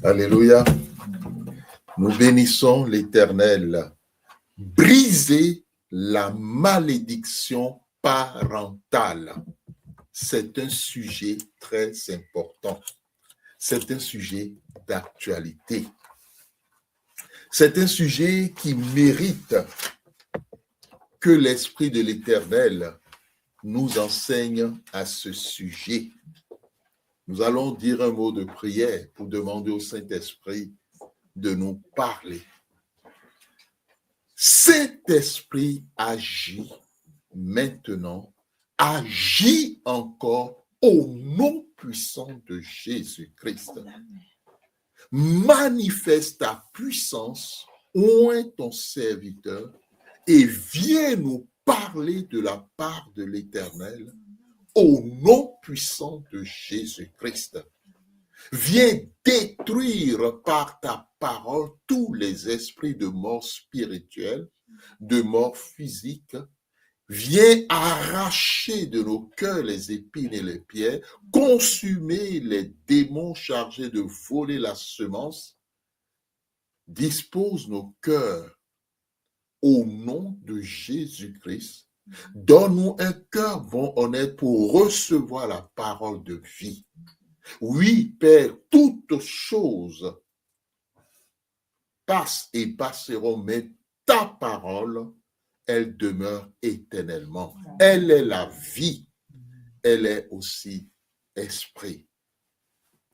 Alléluia. Nous bénissons l'Éternel. Briser la malédiction parentale. C'est un sujet très important. C'est un sujet d'actualité. C'est un sujet qui mérite que l'Esprit de l'Éternel nous enseigne à ce sujet. Nous allons dire un mot de prière pour demander au Saint-Esprit de nous parler. Saint-Esprit agit maintenant, agit encore au nom puissant de Jésus-Christ. Manifeste ta puissance, oint ton serviteur et viens nous parler de la part de l'Éternel au nom puissant de Jésus-Christ. Viens détruire par ta parole tous les esprits de mort spirituelle, de mort physique. Viens arracher de nos cœurs les épines et les pierres, consumer les démons chargés de voler la semence. Dispose nos cœurs au nom de Jésus-Christ. Donne-nous un cœur bon, honnête pour recevoir la parole de vie. Oui, Père, toutes choses passent et passeront, mais ta parole, elle demeure éternellement. Elle est la vie. Elle est aussi esprit.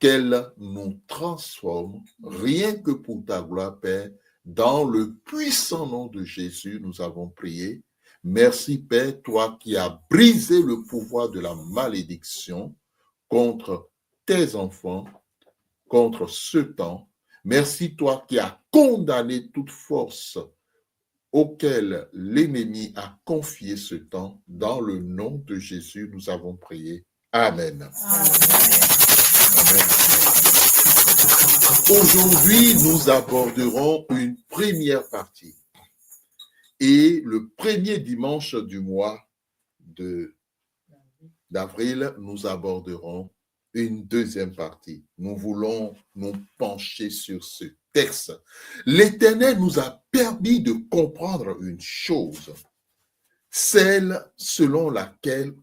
Qu'elle nous transforme, rien que pour ta gloire, Père. Dans le puissant nom de Jésus, nous avons prié. Merci, Père, toi qui as brisé le pouvoir de la malédiction contre tes enfants, contre ce temps. Merci, toi qui as condamné toute force auquel l'ennemi a confié ce temps. Dans le nom de Jésus, nous avons prié. Amen. Amen. Amen. Aujourd'hui, nous aborderons une première partie. Et le premier dimanche du mois d'avril, nous aborderons une deuxième partie. Nous voulons nous pencher sur ce texte. L'Éternel nous a permis de comprendre une chose, celle selon laquelle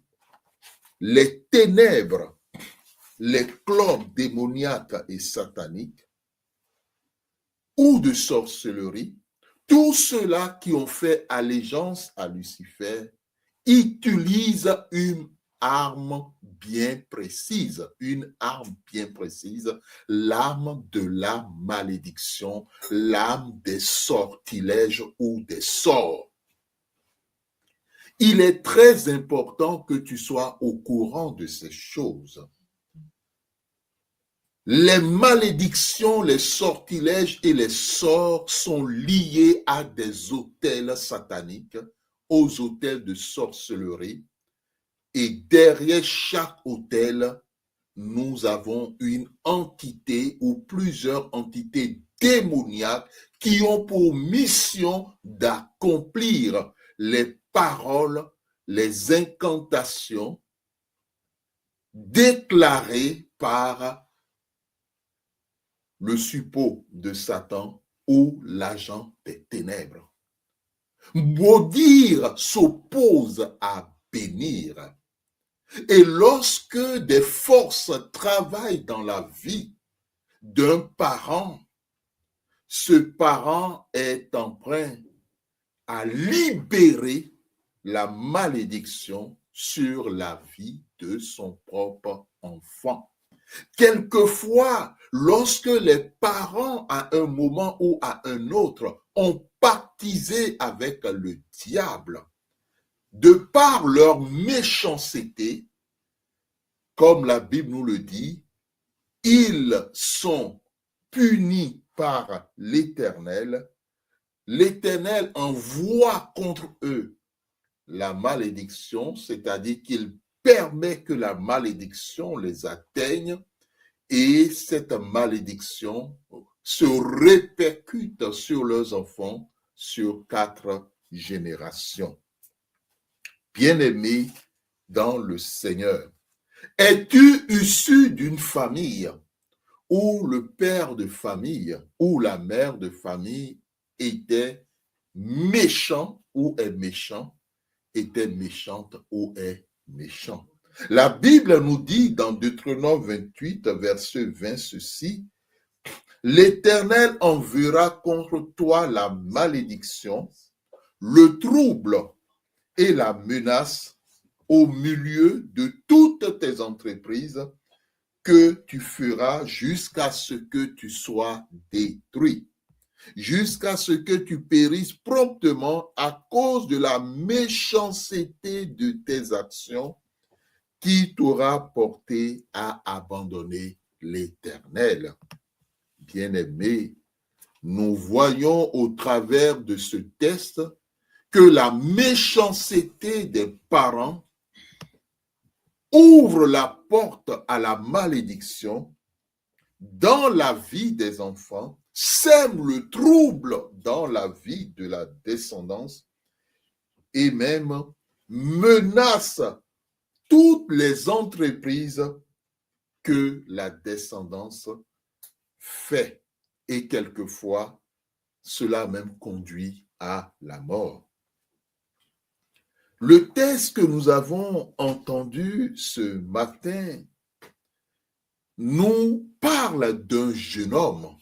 les ténèbres, les clubs démoniaques et sataniques, ou de sorcellerie, tous ceux-là qui ont fait allégeance à Lucifer utilisent une arme bien précise, l'arme de la malédiction, l'arme des sortilèges ou des sorts. Il est très important que tu sois au courant de ces choses. Les malédictions, les sortilèges et les sorts sont liés à des autels sataniques, aux autels de sorcellerie. Et derrière chaque autel, nous avons une entité ou plusieurs entités démoniaques qui ont pour mission d'accomplir les paroles, les incantations déclarées par le suppôt de Satan ou l'agent des ténèbres. Maudire s'oppose à bénir. Et lorsque des forces travaillent dans la vie d'un parent, ce parent est emprunt à libérer la malédiction sur la vie de son propre enfant. Quelquefois, lorsque les parents, à un moment ou à un autre, ont pactisé avec le diable, de par leur méchanceté, comme la Bible nous le dit, ils sont punis par l'Éternel. L'Éternel envoie contre eux la malédiction, c'est-à-dire qu'il permet que la malédiction les atteigne et cette malédiction se répercute sur leurs enfants sur 4 générations. Bien-aimés dans le Seigneur, es-tu issu d'une famille où le père de famille ou la mère de famille était méchant ou est méchant, était méchante ou est méchant. La Bible nous dit dans Deutéronome 28, verset 20, ceci: l'Éternel enverra contre toi la malédiction, le trouble et la menace au milieu de toutes tes entreprises que tu feras jusqu'à ce que tu sois détruit, jusqu'à ce que tu périsses promptement à cause de la méchanceté de tes actions qui t'aura porté à abandonner l'Éternel. Bien-aimés, nous voyons au travers de ce texte que la méchanceté des parents ouvre la porte à la malédiction dans la vie des enfants, sème le trouble dans la vie de la descendance et même menace toutes les entreprises que la descendance fait. Et quelquefois, cela même conduit à la mort. Le texte que nous avons entendu ce matin nous parle d'un jeune homme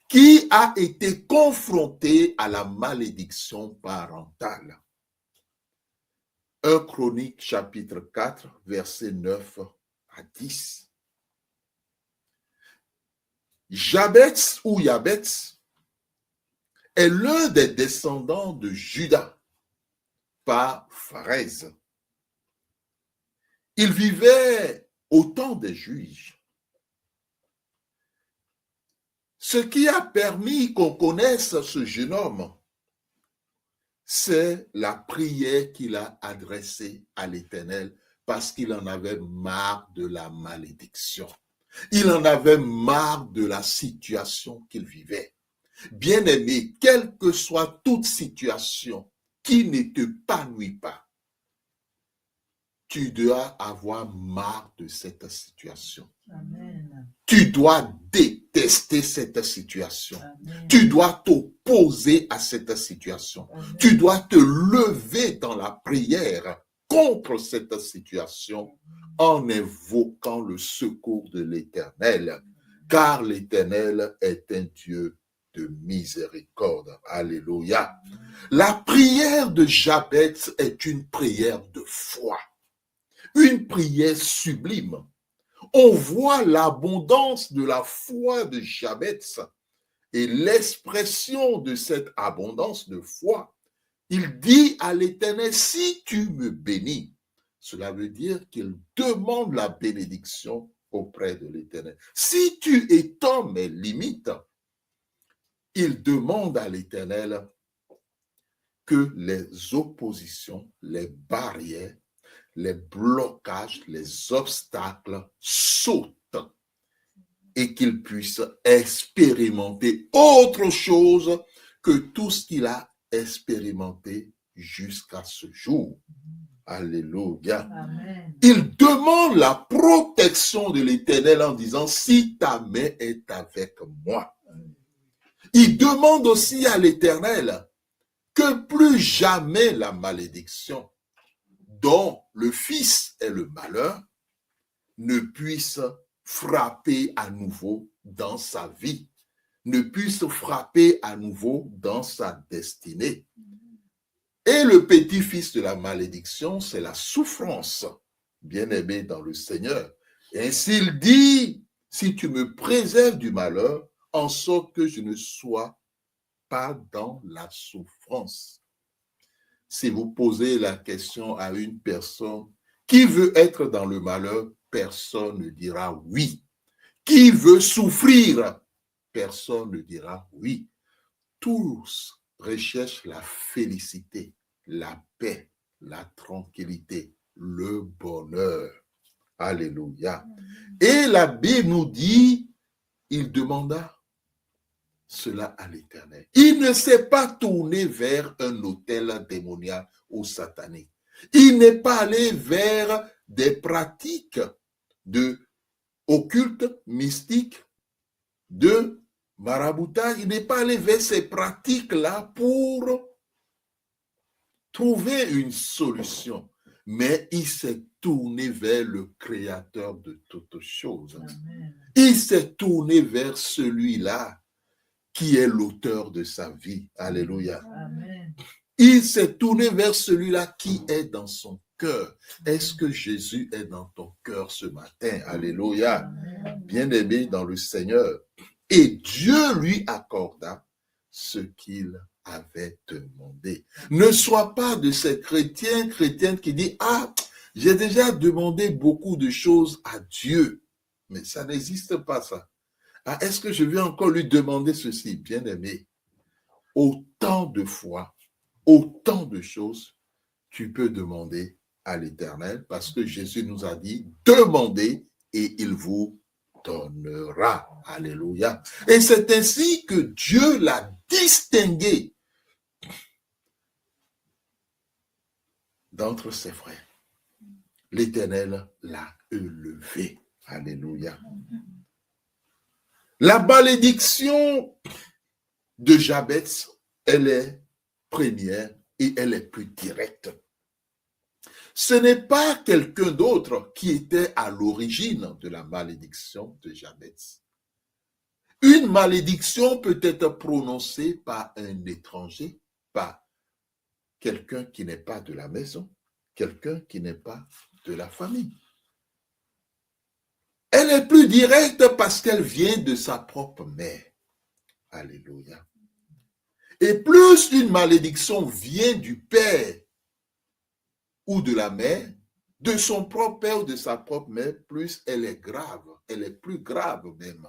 qui a été confronté à la malédiction parentale. 1 Chronique chapitre 4, versets 9 à 10. Jabetz ou Yabetz est l'un des descendants de Juda par Pharez. Il vivait au temps des Juifs. Ce qui a permis qu'on connaisse ce jeune homme, c'est la prière qu'il a adressée à l'Éternel parce qu'il en avait marre de la malédiction. Il en avait marre de la situation qu'il vivait. Bien-aimé, quelle que soit toute situation qui ne t'épanouit pas, tu dois avoir marre de cette situation. Amen. Tu dois détester cette situation. Amen. Tu dois t'opposer à cette situation. Amen. Tu dois te lever dans la prière contre cette situation en invoquant le secours de l'Éternel, car l'Éternel est un Dieu de miséricorde. Alléluia. La prière de Jabetz est une prière de foi, une prière sublime. On voit l'abondance de la foi de Jabetz et l'expression de cette abondance de foi. Il dit à l'Éternel, si tu me bénis, cela veut dire qu'il demande la bénédiction auprès de l'Éternel. Si tu étends mes limites, il demande à l'Éternel que les oppositions, les barrières, les blocages, les obstacles sautent et qu'il puisse expérimenter autre chose que tout ce qu'il a expérimenté jusqu'à ce jour. Alléluia. Amen. Il demande la protection de l'Éternel en disant, si ta main est avec moi. Il demande aussi à l'Éternel que plus jamais la malédiction dont le Fils est le malheur ne puisse frapper à nouveau dans sa vie, ne puisse frapper à nouveau dans sa destinée. Et le petit-fils de la malédiction, c'est la souffrance, bien-aimé dans le Seigneur. Et ainsi il dit, si tu me préserves du malheur, en sorte que je ne sois pas dans la souffrance. Si vous posez la question à une personne qui veut être dans le malheur, personne ne dira oui. Qui veut souffrir, personne ne dira oui. Tous recherchent la félicité, la paix, la tranquillité, le bonheur. Alléluia. Et la Bible nous dit, il demanda cela à l'Éternel. Il ne s'est pas tourné vers un autel démoniaque ou satanique. Il n'est pas allé vers des pratiques de occulte, mystique, de maraboutage. Il n'est pas allé vers ces pratiques-là pour trouver une solution, mais il s'est tourné vers le créateur de toutes choses. Amen. Il s'est tourné vers celui-là qui est l'auteur de sa vie. Alléluia. Amen. Il s'est tourné vers celui-là qui est dans son cœur. Est-ce que Jésus est dans ton cœur ce matin? Alléluia. Bien-aimé dans le Seigneur. Et Dieu lui accorda ce qu'il avait demandé. Ne sois pas de ces chrétiennes qui disent, ah, j'ai déjà demandé beaucoup de choses à Dieu. Mais ça n'existe pas, ça. Ah, est-ce que je vais encore lui demander ceci? Bien-aimé, autant de fois, autant de choses, tu peux demander à l'Éternel, parce que Jésus nous a dit, demandez et il vous donnera. Alléluia. Et c'est ainsi que Dieu l'a distingué d'entre ses frères. L'Éternel l'a élevé. Alléluia. La malédiction de Jabez, elle est première et elle est plus directe. Ce n'est pas quelqu'un d'autre qui était à l'origine de la malédiction de Jabez. Une malédiction peut être prononcée par un étranger, par quelqu'un qui n'est pas de la maison, quelqu'un qui n'est pas de la famille. Elle est plus directe parce qu'elle vient de sa propre mère. Alléluia. Et plus une malédiction vient du père ou de la mère, de son propre père ou de sa propre mère, plus elle est grave. Elle est plus grave même.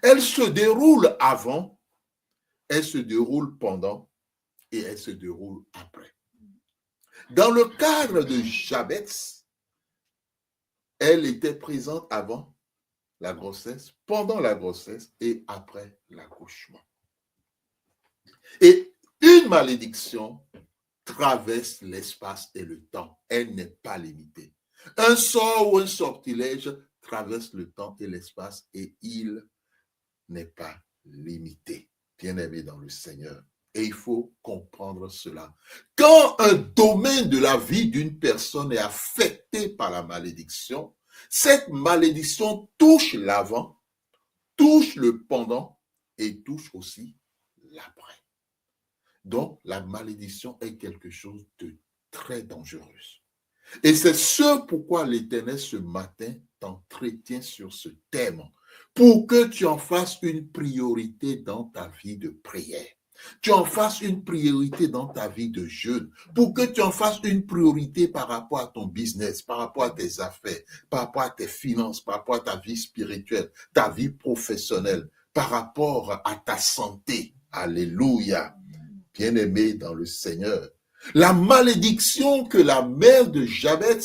Elle se déroule avant, elle se déroule pendant et elle se déroule après. Dans le cadre de Jabez, elle était présente avant la grossesse, pendant la grossesse et après l'accouchement. Et une malédiction traverse l'espace et le temps. Elle n'est pas limitée. Un sort ou un sortilège traverse le temps et l'espace et il n'est pas limité. Bien-aimé dans le Seigneur. Et il faut comprendre cela. Quand un domaine de la vie d'une personne est affecté par la malédiction, cette malédiction touche l'avant, touche le pendant et touche aussi l'après. Donc, la malédiction est quelque chose de très dangereux. Et c'est ce pourquoi l'Éternel ce matin t'entretient sur ce thème, pour que tu en fasses une priorité dans ta vie de prière. Tu en fasses une priorité dans ta vie de jeûne, pour que tu en fasses une priorité par rapport à ton business, par rapport à tes affaires, par rapport à tes finances, par rapport à ta vie spirituelle, ta vie professionnelle, par rapport à ta santé. Alléluia. Bien-aimé dans le Seigneur. La malédiction que la mère de Jabez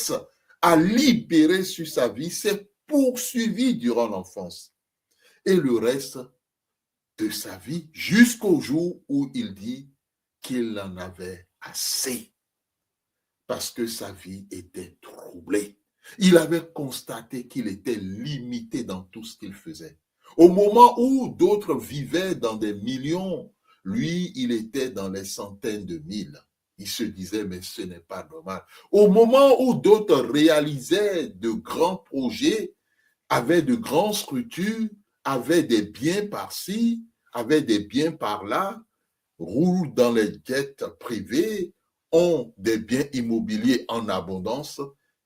a libérée sur sa vie s'est poursuivie durant l'enfance. Et le reste de sa vie jusqu'au jour où il dit qu'il en avait assez parce que sa vie était troublée. Il avait constaté qu'il était limité dans tout ce qu'il faisait. Au moment où d'autres vivaient dans des millions, lui, il était dans les centaines de mille. Il se disait, mais ce n'est pas normal. Au moment où d'autres réalisaient de grands projets, avaient de grandes structures, avaient des biens par-ci, avaient des biens par-là, roulent dans les jets privés, ont des biens immobiliers en abondance,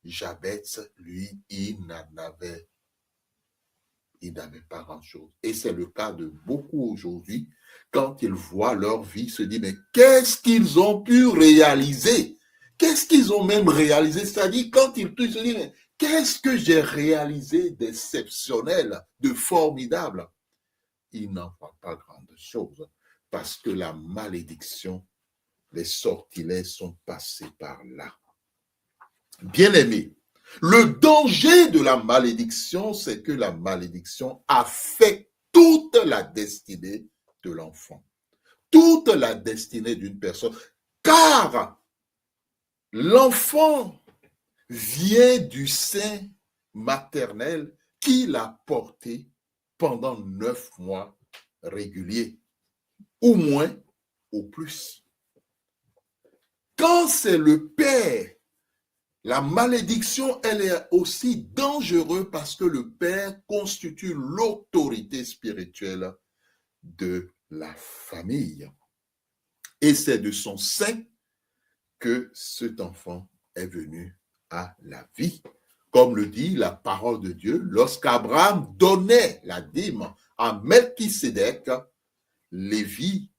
Jabez, lui, il n'avait pas grand-chose. Et c'est le cas de beaucoup aujourd'hui. Quand ils voient leur vie, se disent, mais qu'est-ce qu'ils ont pu réaliser? Qu'est-ce qu'ils ont même réalisé? C'est-à-dire, quand ils se disent, mais qu'est-ce que j'ai réalisé d'exceptionnel, de formidable? Ils n'en voient pas grande chose, parce que la malédiction, les sortilèges sont passés par là. Bien-aimés, le danger de la malédiction, c'est que la malédiction affecte toute la destinée de l'enfant, toute la destinée d'une personne, car l'enfant vient du sein maternel qui l'a porté pendant 9 mois réguliers, ou moins, ou plus. Quand c'est le père, la malédiction, elle est aussi dangereuse parce que le père constitue l'autorité spirituelle de la famille. Et c'est de son sein que cet enfant est venu à la vie. Comme le dit la parole de Dieu, lorsqu'Abraham donnait la dîme à Melchisédek, Lévi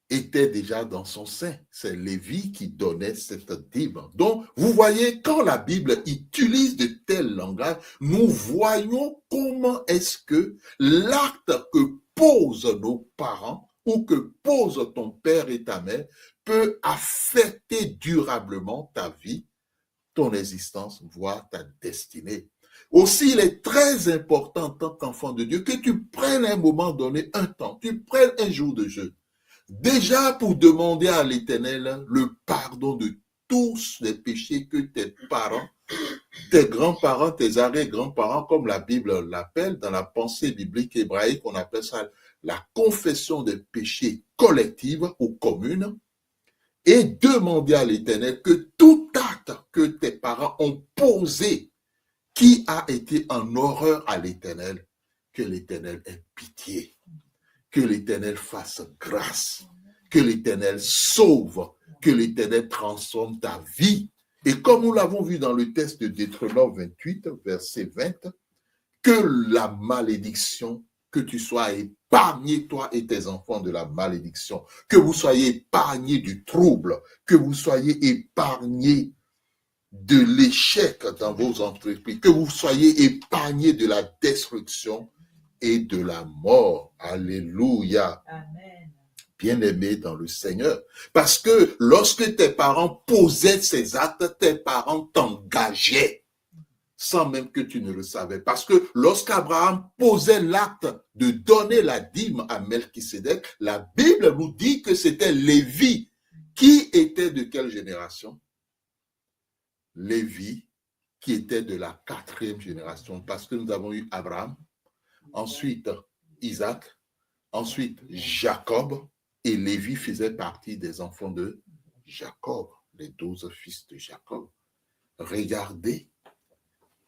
était déjà dans son sein. C'est Lévi qui donnait cette dîme. Donc, vous voyez, quand la Bible utilise de tels langages, nous voyons comment est-ce que l'acte que posent nos parents ou que pose ton père et ta mère peut affecter durablement ta vie, ton existence, voire ta destinée. Aussi, il est très important en tant qu'enfant de Dieu que tu prennes un moment donné, un temps, tu prennes un jour de jeûne. Déjà pour demander à l'Éternel le pardon de tous les péchés que tes parents, tes grands-parents, tes arrière-grands-parents, comme la Bible l'appelle, dans la pensée biblique hébraïque, on appelle ça la confession des péchés collectifs ou communes, et demander à l'Éternel que tout acte que tes parents ont posé, qui a été en horreur à l'Éternel, que l'Éternel ait pitié. Que l'Éternel fasse grâce, que l'Éternel sauve, que l'Éternel transforme ta vie. Et comme nous l'avons vu dans le texte de Deutéronome 28, verset 20, que la malédiction, que tu sois épargné, toi et tes enfants, de la malédiction, que vous soyez épargnés du trouble, que vous soyez épargnés de l'échec dans vos entreprises, que vous soyez épargnés de la destruction et de la mort. Alléluia. Amen. Bien-aimé dans le Seigneur. Parce que lorsque tes parents posaient ces actes, tes parents t'engageaient sans même que tu ne le savais. Parce que lorsqu'Abraham posait l'acte de donner la dîme à Melchisédek, la Bible nous dit que c'était Lévi. Qui était de quelle génération? Lévi, qui était de la 4e génération. Parce que nous avons eu Abraham, ensuite Isaac, ensuite Jacob, et Lévi faisait partie des enfants de Jacob, les 12 fils de Jacob. Regardez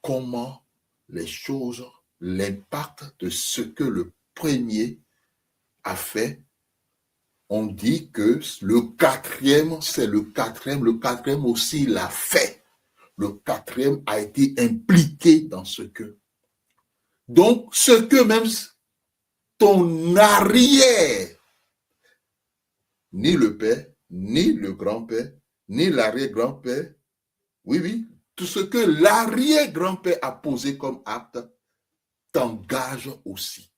comment les choses, l'impact de ce que le premier a fait. On dit que le 4e, c'est le 4e. Le 4e aussi l'a fait. Le 4e a été impliqué dans ce que. Donc, ce que même ton arrière, ni le père, ni le grand-père, ni l'arrière-grand-père, oui, tout ce que l'arrière-grand-père a posé comme acte t'engage aussi.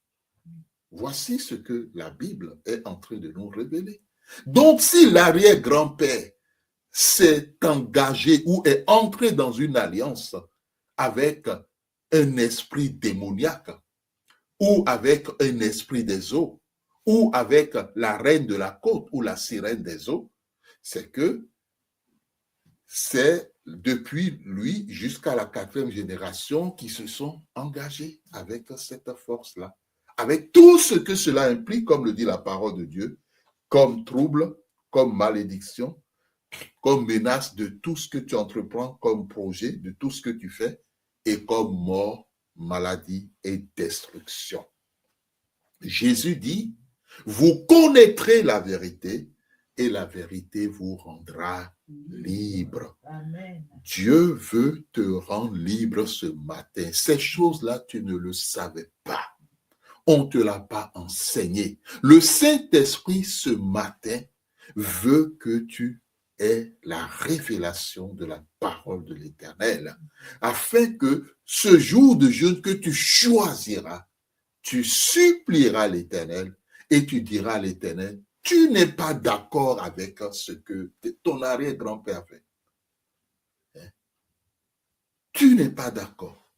Voici ce que la Bible est en train de nous révéler. Donc, si l'arrière-grand-père s'est engagé ou est entré dans une alliance avec un esprit démoniaque, ou avec un esprit des eaux, ou avec la reine de la côte ou la sirène des eaux, c'est que c'est depuis lui jusqu'à la 4e génération qui se sont engagés avec cette force-là, avec tout ce que cela implique, comme le dit la parole de Dieu, comme trouble, comme malédiction, comme menace de tout ce que tu entreprends comme projet, de tout ce que tu fais, et comme mort, maladie et destruction. Jésus dit, vous connaîtrez la vérité et la vérité vous rendra libre. Amen. Dieu veut te rendre libre ce matin. Ces choses-là, tu ne le savais pas. On ne te l'a pas enseigné. Le Saint-Esprit, ce matin, veut que tu aies la révélation de la parole de l'Éternel, afin que ce jour de jeûne que tu choisiras, tu supplieras l'Éternel et tu diras à l'Éternel, tu n'es pas d'accord avec ce que ton arrière-grand-père a fait. Tu n'es pas d'accord.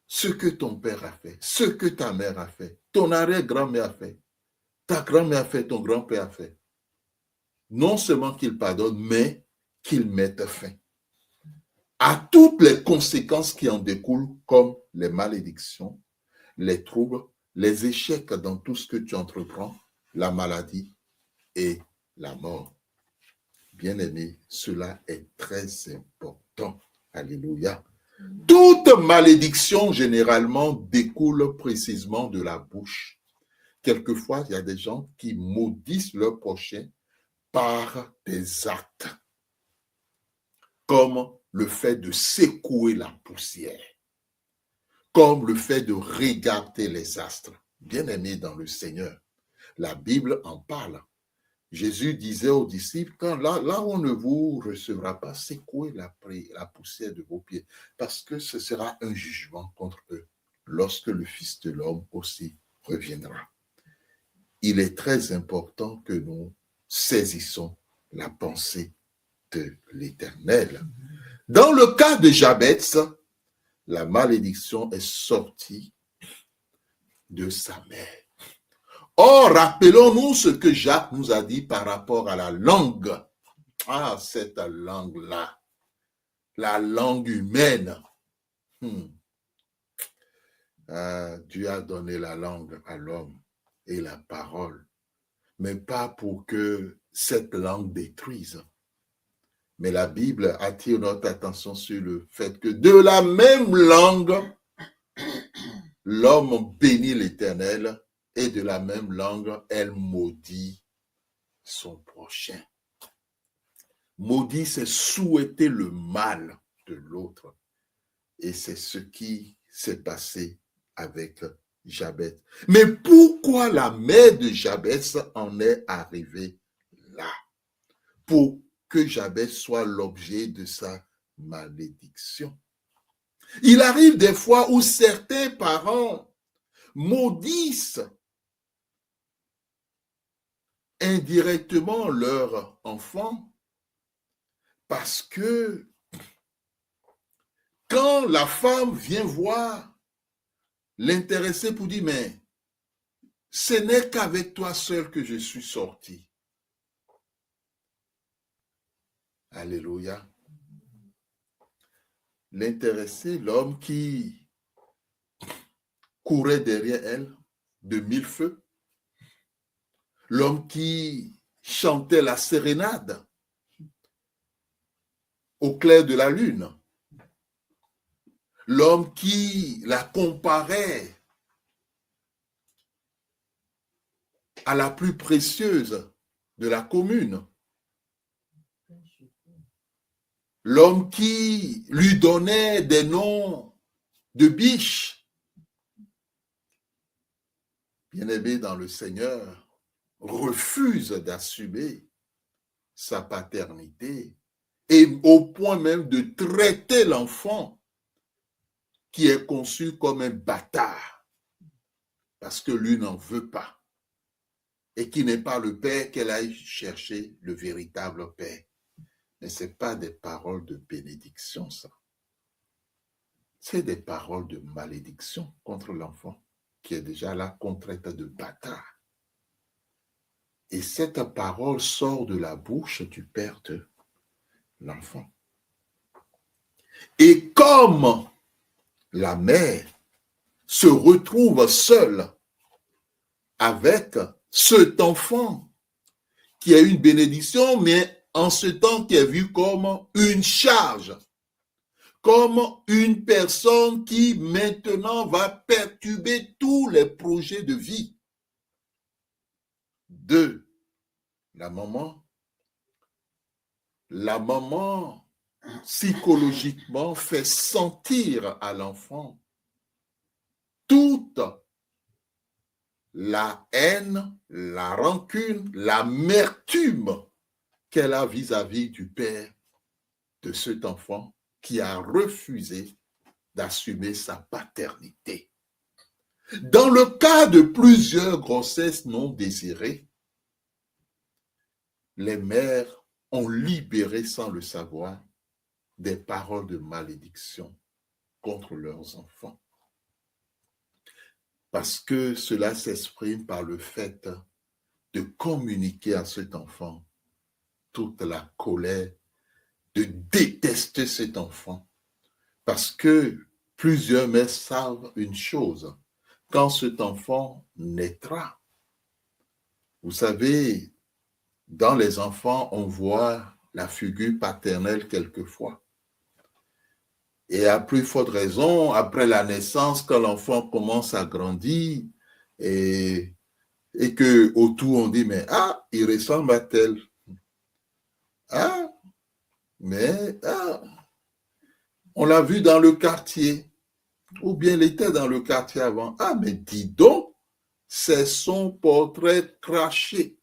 Ce que ton père a fait, ce que ta mère a fait, ton arrière-grand-mère a fait, ta grand-mère a fait, ton grand-père a fait. Non seulement qu'il pardonne, mais qu'il mette fin à toutes les conséquences qui en découlent, comme les malédictions, les troubles, les échecs dans tout ce que tu entreprends, la maladie et la mort. Bien-aimé, cela est très important. Alléluia. Toute malédiction, généralement, découle précisément de la bouche. Quelquefois, il y a des gens qui maudissent leur prochain par des actes, comme le fait de secouer la poussière, comme le fait de regarder les astres. Bien-aimé dans le Seigneur, la Bible en parle. Jésus disait aux disciples, quand là où on ne vous recevra pas, secouez la poussière de vos pieds, parce que ce sera un jugement contre eux, lorsque le Fils de l'homme aussi reviendra. Il est très important que nous saisissons la pensée de l'Éternel. Dans le cas de Jabez, la malédiction est sortie de sa mère. Or, rappelons-nous ce que Jacques nous a dit par rapport à la langue. Ah, cette langue-là, la langue humaine. Dieu a donné la langue à l'homme et la parole, mais pas pour que cette langue détruise. Mais la Bible attire notre attention sur le fait que de la même langue, l'homme bénit l'Éternel, et de la même langue, elle maudit son prochain. Maudit, c'est souhaiter le mal de l'autre. Et c'est ce qui s'est passé avec Jabez. Mais pourquoi la mère de Jabez en est arrivée là? Pour que Jabez soit l'objet de sa malédiction. Il arrive des fois où certains parents maudissent indirectement leur enfant parce que quand la femme vient voir l'intéressé pour dire, mais ce n'est qu'avec toi seul que je suis sorti. Alléluia. L'intéressé, l'homme qui courait derrière elle de mille feux, l'homme qui chantait la sérénade au clair de la lune, l'homme qui la comparait à la plus précieuse de la commune, l'homme qui lui donnait des noms de biches. Bien-aimé dans le Seigneur, refuse d'assumer sa paternité et au point même de traiter l'enfant qui est conçu comme un bâtard parce que lui n'en veut pas et qui n'est pas le père, qu'elle aille chercher le véritable père. Mais ce n'est pas des paroles de bénédiction, ça. C'est des paroles de malédiction contre l'enfant qui est déjà là qu'on traite de bâtard. Et cette parole sort de la bouche du père de l'enfant. Et comme la mère se retrouve seule avec cet enfant qui a une bénédiction, mais en ce temps qui est vu comme une charge, comme une personne qui maintenant va perturber tous les projets de vie de la maman. La maman, psychologiquement, fait sentir à l'enfant toute la haine, la rancune, l'amertume qu'elle a vis-à-vis du père de cet enfant qui a refusé d'assumer sa paternité. Dans le cas de plusieurs grossesses non désirées, les mères ont libéré sans le savoir des paroles de malédiction contre leurs enfants. Parce que cela s'exprime par le fait de communiquer à cet enfant toute la colère, de détester cet enfant Parce que plusieurs mères savent une chose. Quand cet enfant naîtra, vous savez, dans les enfants, on voit la figure paternelle quelquefois. Et à plus forte raison, après la naissance, quand l'enfant commence à grandir et que autour on dit, mais il ressemble à tel. On l'a vu dans le quartier, ou bien il était dans le quartier avant. Mais dis donc, c'est son portrait craché.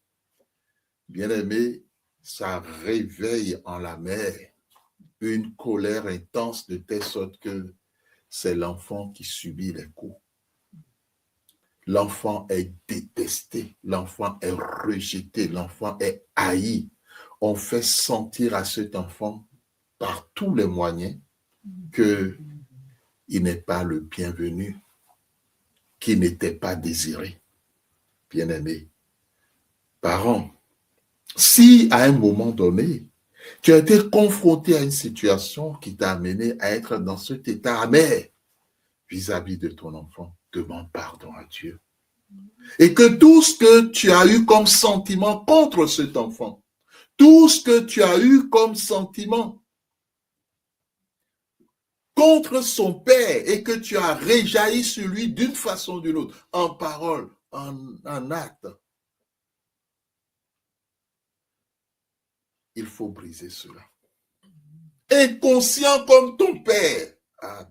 Bien-aimé, ça réveille en la mère une colère intense de telle sorte que c'est l'enfant qui subit les coups. L'enfant est détesté, l'enfant est rejeté, l'enfant est haï. On fait sentir à cet enfant par tous les moyens qu'il n'est pas le bienvenu, qu'il n'était pas désiré. Bien-aimé, parents, si à un moment donné, tu as été confronté à une situation qui t'a amené à être dans cet état amer vis-à-vis de ton enfant, demande pardon à Dieu. Et que tout ce que tu as eu comme sentiment contre cet enfant, tout ce que tu as eu comme sentiment contre son père et que tu as réjailli sur lui d'une façon ou d'une autre, en parole, en acte, il faut briser cela. Inconscient comme ton père.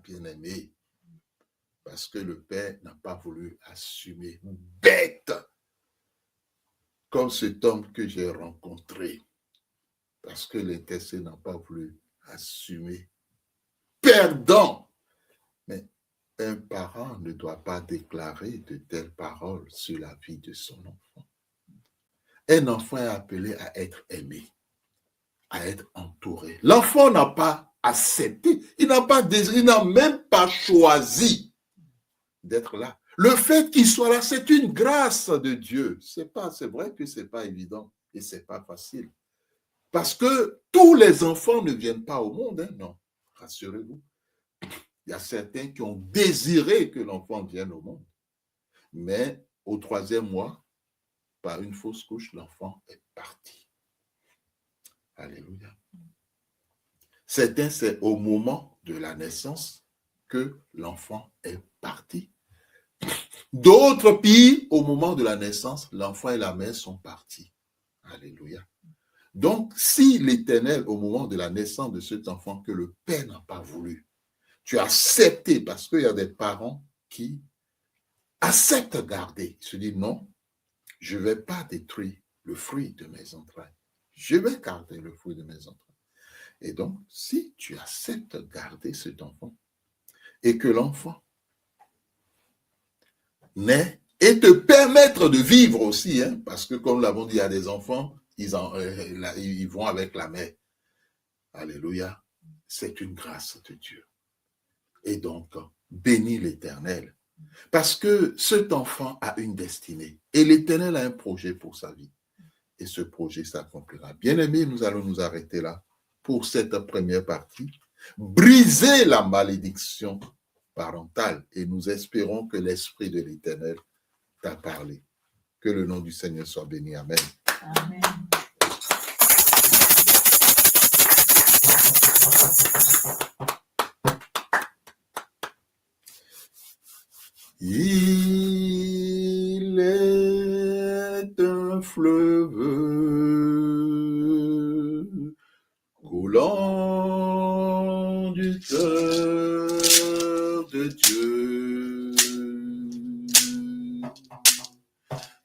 Bien-aimé, parce que le père n'a pas voulu assumer. Bête, comme cet homme que j'ai rencontré, parce que l'intercesseur n'a pas voulu assumer. Perdant. Mais un parent ne doit pas déclarer de telles paroles sur la vie de son enfant. Un enfant est appelé à être aimé, à être entouré. L'enfant n'a pas accepté, il n'a pas désiré, il n'a même pas choisi d'être là. Le fait qu'il soit là, c'est une grâce de Dieu. C'est vrai que c'est pas évident et c'est pas facile. Parce que tous les enfants ne viennent pas au monde, non, rassurez-vous. Il y a certains qui ont désiré que l'enfant vienne au monde. Mais au 3e mois, par une fausse couche, l'enfant est parti. Alléluia. Certains, c'est au moment de la naissance que l'enfant est parti. D'autres, pire, au moment de la naissance, l'enfant et la mère sont partis. Alléluia. Donc, si l'Éternel, au moment de la naissance de cet enfant que le Père n'a pas voulu, tu as accepté, parce qu'il y a des parents qui acceptent garder, se disent non, je ne vais pas détruire le fruit de mes entrailles. Je vais garder le fruit de mes entrailles. Et donc, si tu acceptes garder cet enfant et que l'enfant naît et te permettre de vivre aussi, parce que comme nous l'avons dit, il y a des enfants, ils vont avec la mère. Alléluia. C'est une grâce de Dieu. Et donc, bénis l'Éternel. Parce que cet enfant a une destinée. Et l'Éternel a un projet pour sa vie. Et ce projet s'accomplira. Bien-aimés, nous allons nous arrêter là pour cette première partie. Briser la malédiction parentale. Et nous espérons que l'Esprit de l'Éternel t'a parlé. Que le nom du Seigneur soit béni. Amen. Amen. Il est un fleuve coulant du cœur de Dieu.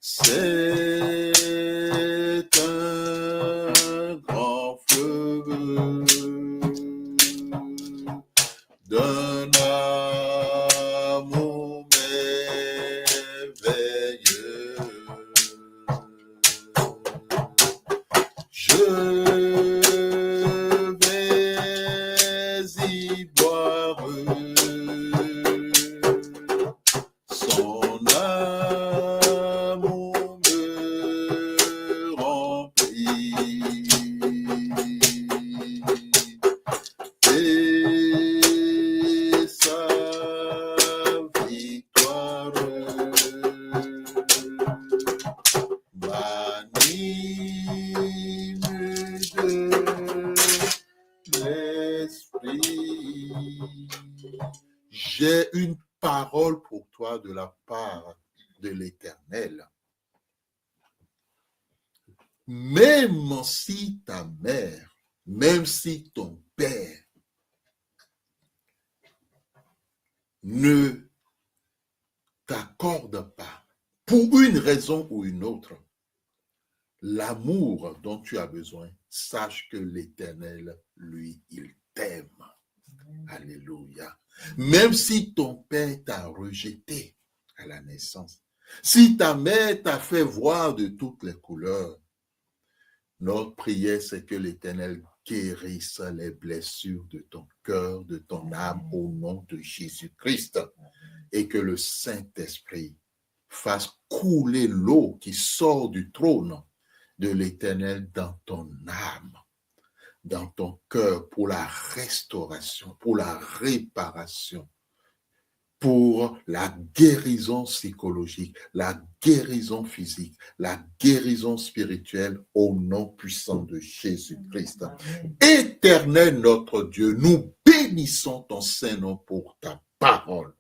C'est un grand fleuve d'un amour merveilleux. Je vais y boire son amour me parole pour toi de la part de l'Éternel. Même si ta mère, même si ton père ne t'accorde pas, pour une raison ou une autre, l'amour dont tu as besoin, sache que l'Éternel, lui, il t'aime. Alléluia. Même si ton père t'a rejeté à la naissance, si ta mère t'a fait voir de toutes les couleurs, notre prière, c'est que l'Éternel guérisse les blessures de ton cœur, de ton âme, au nom de Jésus-Christ, et que le Saint-Esprit fasse couler l'eau qui sort du trône de l'Éternel dans ton âme, dans ton cœur, pour la restauration, pour la réparation, pour la guérison psychologique, la guérison physique, la guérison spirituelle, au nom puissant de Jésus-Christ. Éternel notre Dieu, nous bénissons ton Saint-Nom pour ta parole.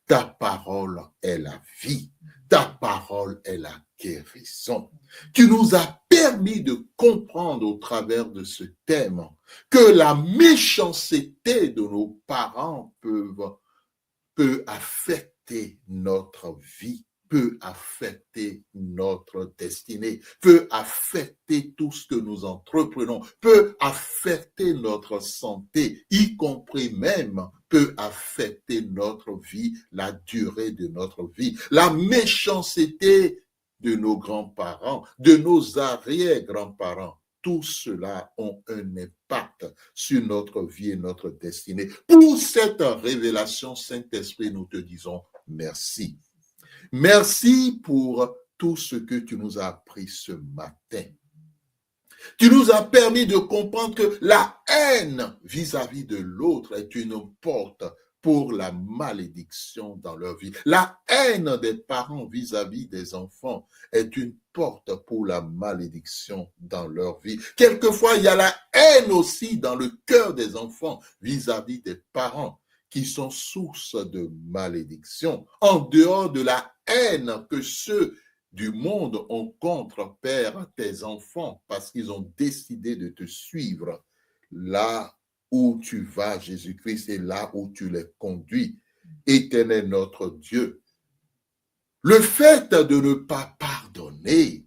Ta parole est la vie. Ta parole est la guérison. Tu nous as permis de comprendre au travers de ce thème que la méchanceté de nos parents peut affecter notre vie, peut affecter notre destinée, peut affecter tout ce que nous entreprenons, peut affecter notre santé, y compris même peut affecter notre vie, la durée de notre vie. La méchanceté de nos grands-parents, de nos arrière-grands-parents, tout cela ont un impact sur notre vie et notre destinée. Pour cette révélation, Saint-Esprit, nous te disons merci. Merci pour tout ce que tu nous as appris ce matin. Tu nous as permis de comprendre que la haine vis-à-vis de l'autre est une porte pour la malédiction dans leur vie. La haine des parents vis-à-vis des enfants est une porte pour la malédiction dans leur vie. Quelquefois, il y a la haine aussi dans le cœur des enfants vis-à-vis des parents qui sont source de malédiction. En dehors de la haine que ceux du monde ont contre, Père, tes enfants, parce qu'ils ont décidé de te suivre là où tu vas, Jésus-Christ, et là où tu les conduis. Éternel notre Dieu, le fait de ne pas pardonner,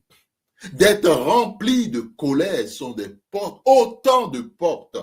d'être rempli de colère sont des portes, autant de portes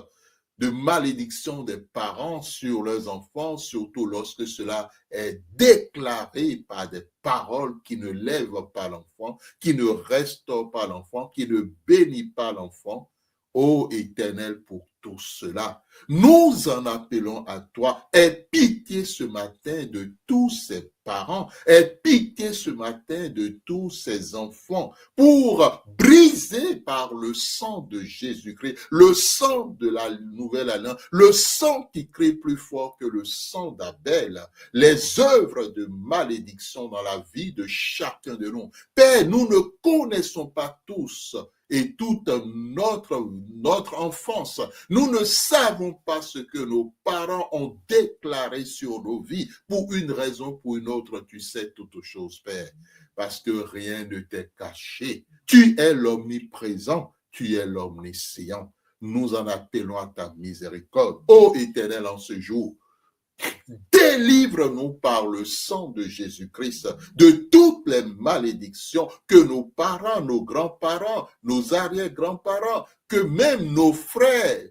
de malédiction des parents sur leurs enfants, surtout lorsque cela est déclaré par des paroles qui ne lèvent pas l'enfant, qui ne restaurent pas l'enfant, qui ne bénissent pas l'enfant. Ô Éternel, pour tout cela, nous en appelons à toi. Aie pitié ce matin de tous ces parents. Aie pitié ce matin de tous ces enfants pour briser par le sang de Jésus-Christ, le sang de la nouvelle alliance, le sang qui crie plus fort que le sang d'Abel, les œuvres de malédiction dans la vie de chacun de nous. Père, nous ne connaissons pas tous et toute notre enfance. Nous ne savons pas ce que nos parents ont déclaré sur nos vies. Pour une raison, pour une autre, tu sais toutes choses, Père, parce que rien ne t'est caché. Tu es l'omniprésent, tu es l'omniscient. Nous en appelons à ta miséricorde. Ô Éternel, en ce jour, délivre-nous par le sang de Jésus-Christ de toutes les malédictions que nos parents, nos grands-parents, nos arrière-grands-parents, que même nos frères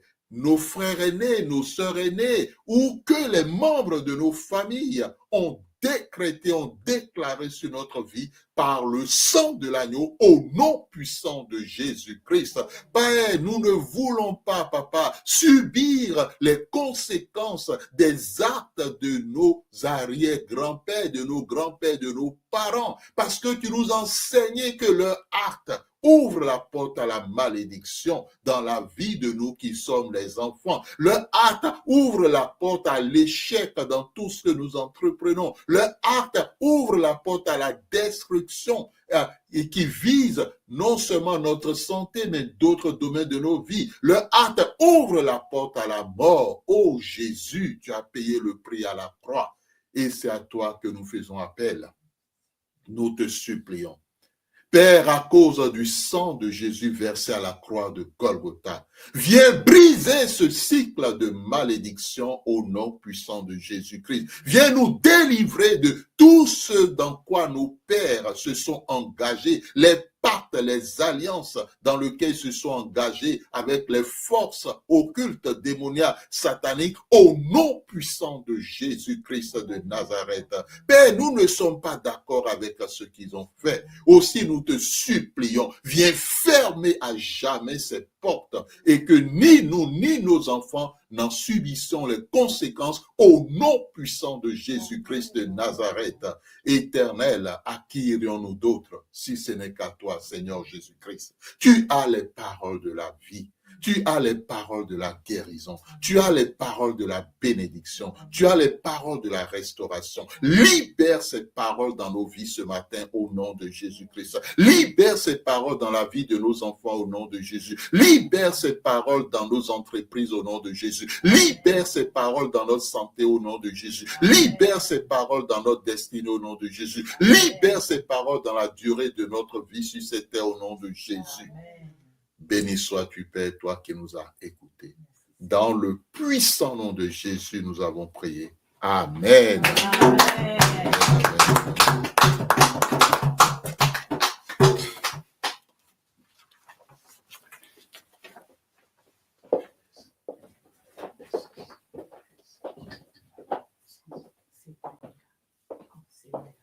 aînés, nos sœurs aînées, ou que les membres de nos familles ont décrété, ont déclaré sur notre vie par le sang de l'agneau au nom puissant de Jésus-Christ. Père, nous ne voulons pas, Papa, subir les conséquences des actes de nos arrière-grands-pères, de nos grands-pères, de nos parents, parce que tu nous enseignes que leur acte ouvre la porte à la malédiction dans la vie de nous qui sommes les enfants. Le acte ouvre la porte à l'échec dans tout ce que nous entreprenons. Le acte ouvre la porte à la destruction et qui vise non seulement notre santé, mais d'autres domaines de nos vies. Le acte ouvre la porte à la mort. Oh Jésus, tu as payé le prix à la croix. Et c'est à toi que nous faisons appel. Nous te supplions. Père, à cause du sang de Jésus versé à la croix de Golgotha, viens briser ce cycle de malédiction au nom puissant de Jésus-Christ. Viens nous délivrer de tout ce dans quoi nos pères se sont engagés, les pactes, les alliances dans lesquelles ils se sont engagés avec les forces occultes, démoniaques, sataniques, au nom puissant de Jésus-Christ de Nazareth. Père, nous ne sommes pas d'accord avec ce qu'ils ont fait. Aussi, nous te supplions, viens fermer à jamais ces portes et que ni nous, ni nos enfants n'en subissons les conséquences au nom puissant de Jésus-Christ de Nazareth. Éternel, à qui irions-nous d'autres si ce n'est qu'à toi, Seigneur Jésus-Christ? Tu as les paroles de la vie. Tu as les paroles de la guérison. Tu as les paroles de la bénédiction. Tu as les paroles de la restauration. Libère ces paroles dans nos vies ce matin au nom de Jésus-Christ. Libère ces paroles dans la vie de nos enfants au nom de Jésus. Libère ces paroles dans nos entreprises au nom de Jésus. Libère ces paroles dans notre santé au nom de Jésus. Libère ces paroles dans notre destinée au nom de Jésus. Libère ces paroles dans la durée de notre vie sur cette terre au nom de Jésus. Béni sois-tu, Père, toi qui nous as écoutés. Dans le puissant nom de Jésus, nous avons prié. Amen. Amen. Amen.